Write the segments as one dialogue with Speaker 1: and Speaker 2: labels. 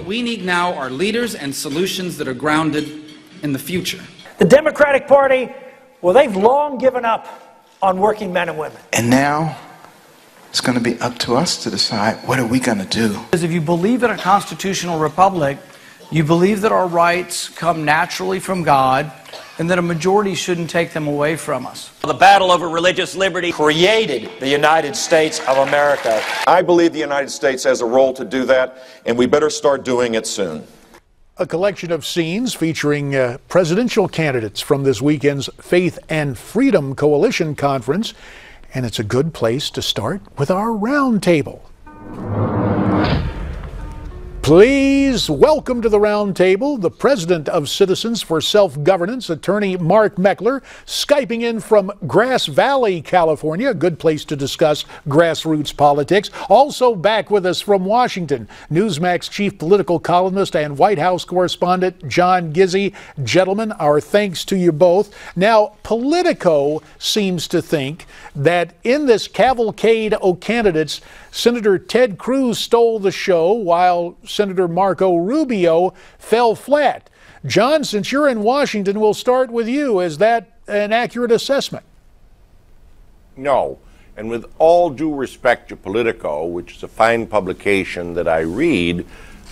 Speaker 1: what we need now are leaders and solutions that are grounded in the future.
Speaker 2: The Democratic Party, well, they've long given up on working men and women.
Speaker 3: And now it's going to be up to us to decide, what are we going to do?
Speaker 4: Because if you believe in a constitutional republic, you believe that our rights come naturally from God and that a majority shouldn't take them away from us.
Speaker 5: The battle over religious liberty created the United States of America.
Speaker 6: I believe the United States has a role to do that, and we better start doing it soon.
Speaker 7: A collection of scenes featuring presidential candidates from this weekend's Faith and Freedom Coalition Conference. And it's a good place to start with our roundtable. Please welcome to the round table the president of Citizens for Self-Governance, Attorney Mark Meckler, Skyping in from Grass Valley, California, a good place to discuss grassroots politics. Also back with us from Washington, Newsmax chief political columnist and White House correspondent John Gizzi. Gentlemen, our thanks to you both. Now, Politico seems to think that in this cavalcade of candidates, Senator Ted Cruz stole the show while Senator Marco Rubio fell flat. John, since you're in Washington, we'll start with you. Is that an accurate assessment?
Speaker 8: No. And with all due respect to Politico, which is a fine publication that I read,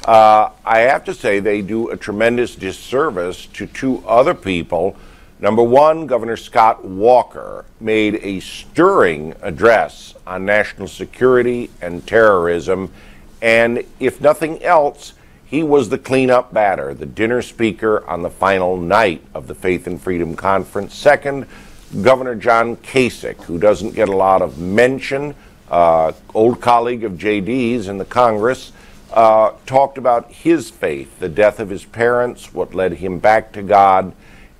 Speaker 8: I have to say they do a tremendous disservice to two other people. Number one, Governor Scott Walker made a stirring address on national security and terrorism, and if nothing else, he was the cleanup batter, the dinner speaker on the final night of the Faith and Freedom Conference. Second, Governor John Kasich, who doesn't get a lot of mention, old colleague of JD's in the Congress, talked about his faith, the death of his parents, what led him back to God,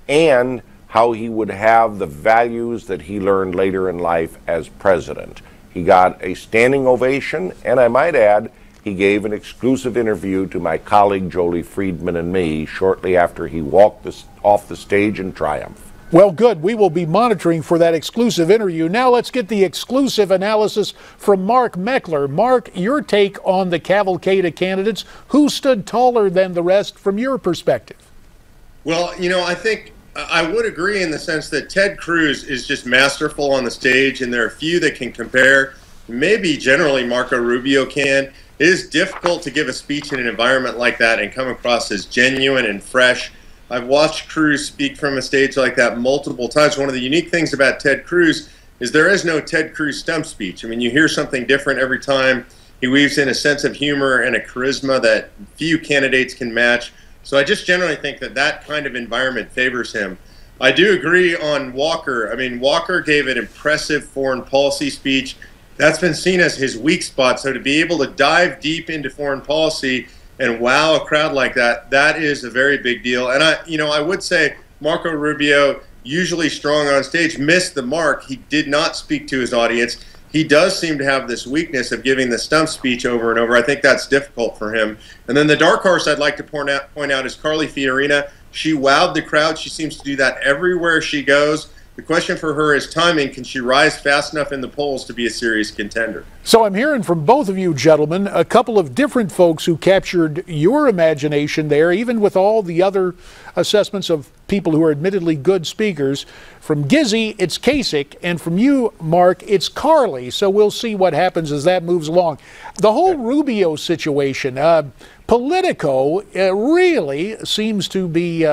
Speaker 8: and how he would have the values that he learned later in life as president. He got a standing ovation, and I might add, he gave an exclusive interview to my colleague Jolie Friedman and me shortly after he walked off the stage in triumph.
Speaker 7: Well, good. We will be monitoring for that exclusive interview. Now let's get the exclusive analysis from Mark Meckler. Mark, your take on the cavalcade of candidates. Who stood taller than the rest from your perspective?
Speaker 9: Well, you know, I think I would agree in the sense that Ted Cruz is just masterful on the stage, and there are few that can compare. Maybe generally Marco Rubio can. It is difficult to give a speech in an environment like that and come across as genuine and fresh. I've watched Cruz speak from a stage like that multiple times. One of the unique things about Ted Cruz is there is no Ted Cruz stump speech. I mean, you hear something different every time. He weaves in a sense of humor and a charisma that few candidates can match. So I just generally think that that kind of environment favors him. I do agree on Walker. I mean, Walker gave an impressive foreign policy speech. That's been seen as his weak spot. So to be able to dive deep into foreign policy and wow a crowd like that, that is a very big deal. And I would say Marco Rubio, usually strong on stage, missed the mark. He did not speak to his audience. He does seem to have this weakness of giving the stump speech over and over. I think that's difficult for him. And then the dark horse I'd like to point out is Carly Fiorina. She wowed the crowd. She seems to do that everywhere she goes. The question for her is timing. Can she rise fast enough in the polls to be a serious contender?
Speaker 7: So I'm hearing from both of you gentlemen a couple of different folks who captured your imagination there, even with all the other assessments of people who are admittedly good speakers. From Gizzi, it's Kasich, and from you, Mark, it's Carly. So we'll see what happens as that moves along. The whole Rubio situation, Politico really seems to be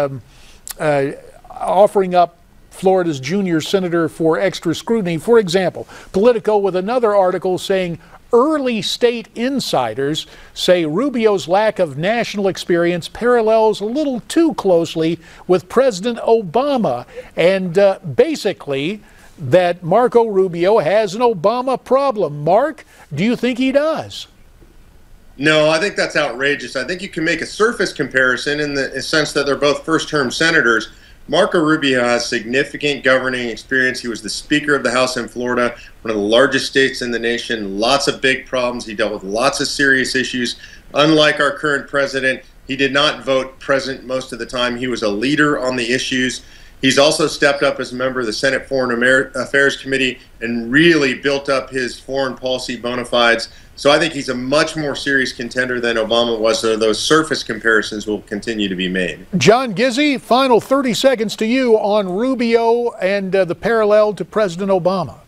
Speaker 7: offering up Florida's junior senator for extra scrutiny. For example, Politico with another article saying early state insiders say Rubio's lack of national experience parallels a little too closely with President Obama, and basically that Marco Rubio has an Obama problem. Mark, do you think he does?
Speaker 9: No, I think that's outrageous. I think you can make a surface comparison in the sense that they're both first-term senators. Marco Rubio has significant governing experience. He was the Speaker of the House in Florida, one of the largest states in the nation, lots of big problems. He dealt with lots of serious issues. Unlike our current president, he did not vote present most of the time. He was a leader on the issues. He's also stepped up as a member of the Senate Foreign Affairs Committee and really built up his foreign policy bona fides. So I think he's a much more serious contender than Obama was, so those surface comparisons will continue to be made.
Speaker 7: John Gizzi, final 30 seconds to you on Rubio and the parallel to President Obama.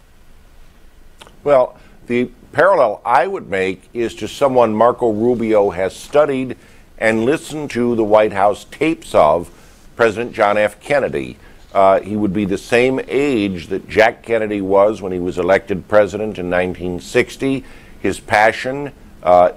Speaker 8: Well, the parallel I would make is to someone Marco Rubio has studied and listened to the White House tapes of, President John F. Kennedy. He would be the same age that Jack Kennedy was when he was elected president in 1960. His passion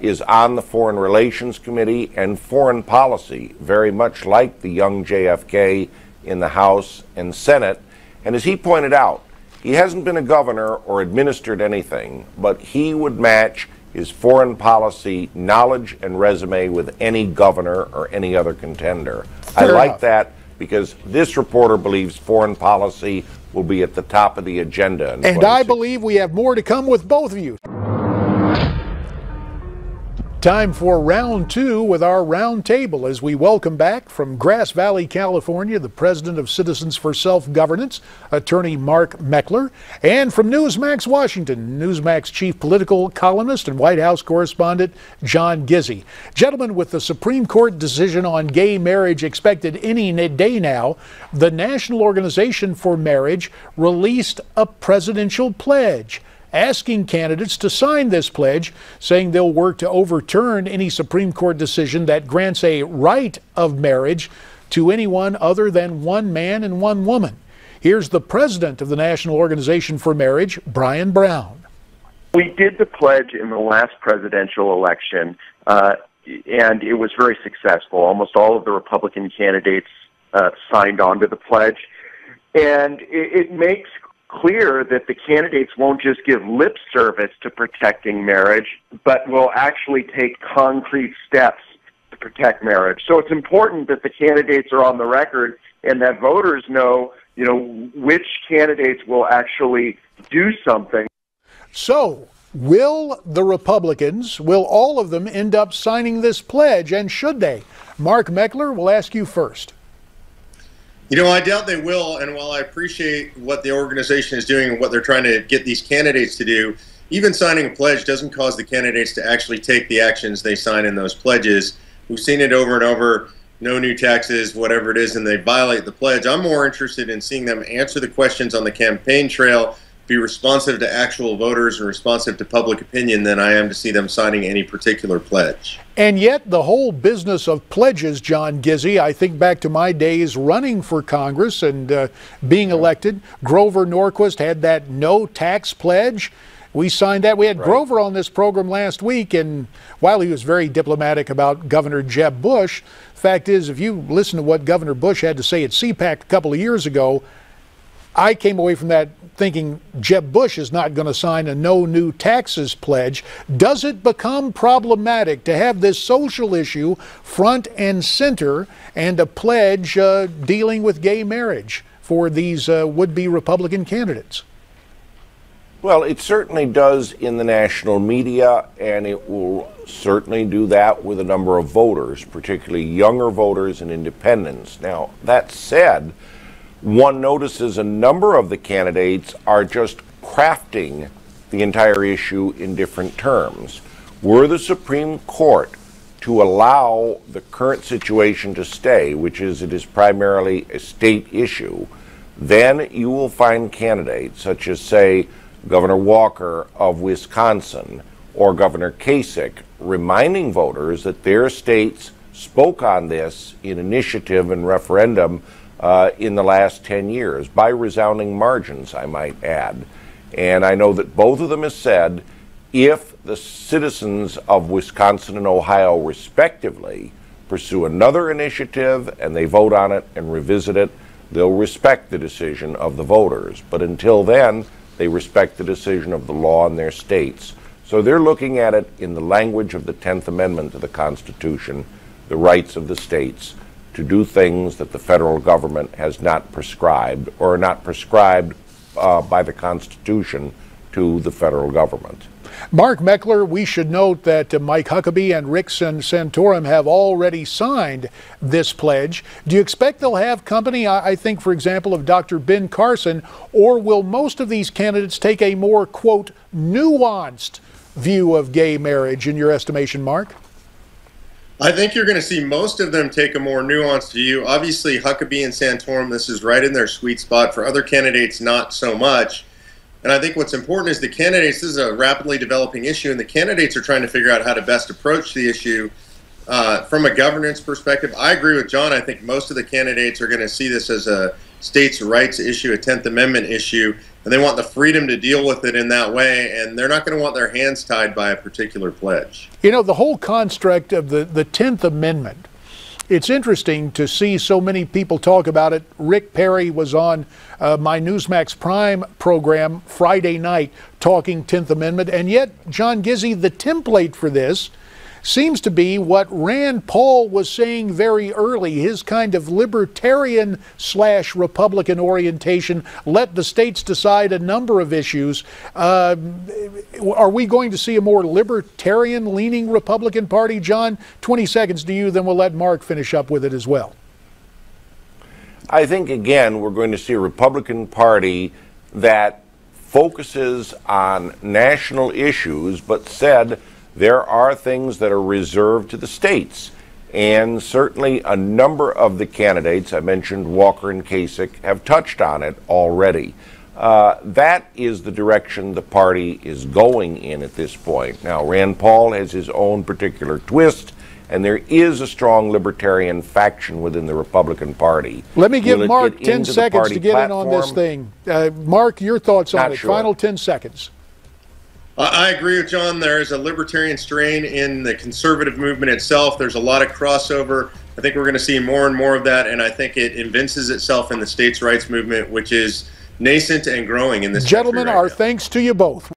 Speaker 8: is on the Foreign Relations Committee and foreign policy, very much like the young JFK in the House and Senate. And as he pointed out, he hasn't been a governor or administered anything, but he would match his foreign policy knowledge and resume with any governor or any other contender. I like that because this reporter believes foreign policy will be at the top of the agenda.
Speaker 7: And I believe we have more to come with both of you. Time for round two with our round table as we welcome back from Grass Valley, California, the president of Citizens for Self-Governance, Attorney Mark Meckler, and from Newsmax, Washington, Newsmax chief political columnist and White House correspondent John Gizzi. Gentlemen, with the Supreme Court decision on gay marriage expected any day now, the National Organization for Marriage released a presidential pledge, asking candidates to sign this pledge, saying they'll work to overturn any Supreme Court decision that grants a right of marriage to anyone other than one man and one woman. Here's the president of the National Organization for Marriage, Brian Brown.
Speaker 10: We did the pledge in the last presidential election, and it was very successful. Almost all of the Republican candidates signed on to the pledge, and it makes clear that the candidates won't just give lip service to protecting marriage, but will actually take concrete steps to protect marriage. So it's important that the candidates are on the record and that voters know, which candidates will actually do something.
Speaker 7: So, will the Republicans, will all of them end up signing this pledge, and should they? Mark Meckler, we'll ask you first.
Speaker 9: I doubt they will, and while I appreciate what the organization is doing and what they're trying to get these candidates to do, even signing a pledge doesn't cause the candidates to actually take the actions they sign in those pledges. We've seen it over and over, no new taxes, whatever it is, and they violate the pledge. I'm more interested in seeing them answer the questions on the campaign trail, be responsive to actual voters and responsive to public opinion than I am to see them signing any particular pledge.
Speaker 7: And yet the whole business of pledges, John Gizzi, I think back to my days running for Congress and being elected. Grover Norquist had that no tax pledge. We signed that. We had Grover on this program last week, and while he was very diplomatic about Governor Jeb Bush, fact is, if you listen to what Governor Bush had to say at CPAC a couple of years ago, I came away from that thinking Jeb Bush is not going to sign a no new taxes pledge. Does it become problematic to have this social issue front and center and a pledge dealing with gay marriage for these would-be Republican candidates?
Speaker 8: Well, it certainly does in the national media, and it will certainly do that with a number of voters, particularly younger voters and independents. Now, that said, one notices a number of the candidates are just crafting the entire issue in different terms. Were the Supreme Court to allow the current situation to stay, which is it is primarily a state issue, then you will find candidates such as, say, Governor Walker of Wisconsin or Governor Kasich reminding voters that their states spoke on this in initiative and referendum in the last 10 years, by resounding margins, I might add. And I know that both of them have said if the citizens of Wisconsin and Ohio, respectively, pursue another initiative and they vote on it and revisit it, they'll respect the decision of the voters. But until then, they respect the decision of the law in their states. So they're looking at it in the language of the 10th Amendment to the Constitution, the rights of the states to do things that the federal government has not prescribed or are not prescribed by the Constitution to the federal government.
Speaker 7: Mark Meckler, we should note that Mike Huckabee and Rick Santorum have already signed this pledge. Do you expect they'll have company, I think, for example, of Dr. Ben Carson, or will most of these candidates take a more, quote, nuanced view of gay marriage, in your estimation, Mark?
Speaker 9: I think you're going to see most of them take a more nuanced view. Obviously, Huckabee and Santorum, this is right in their sweet spot. For other candidates, not so much. And I think what's important is the candidates, this is a rapidly developing issue, and the candidates are trying to figure out how to best approach the issue from a governance perspective. I agree with John. I think most of the candidates are going to see this as a states' rights issue, a 10th Amendment issue, and they want the freedom to deal with it in that way, and they're not going to want their hands tied by a particular pledge.
Speaker 7: You know, the whole construct of the 10th Amendment, it's interesting to see so many people talk about it. Rick Perry was on my Newsmax Prime program Friday night talking 10th Amendment, and yet, John Gizzi, the template for this seems to be what Rand Paul was saying very early, his kind of libertarian/Republican orientation. Let the states decide a number of issues. Are we going to see a more libertarian-leaning Republican Party, John? 20 seconds to you, then we'll let Mark finish up with it as well.
Speaker 8: I think, again, we're going to see a Republican Party that focuses on national issues, but said there are things that are reserved to the states. And certainly a number of the candidates, I mentioned Walker and Kasich, have touched on it already. That is the direction the party is going in at this point. Now, Rand Paul has his own particular twist, and there is a strong libertarian faction within the Republican Party.
Speaker 7: Let me give Mark 10 seconds to get in on this thing. Mark, your thoughts on it. Final 10 seconds.
Speaker 9: I agree with John. There is a libertarian strain in the conservative movement itself. There's a lot of crossover. I think we're going to see more and more of that, and I think it evinces itself in the states' rights movement, which is nascent and growing in this country.
Speaker 7: Gentlemen,
Speaker 9: right
Speaker 7: our
Speaker 9: now.
Speaker 7: thanks to you both.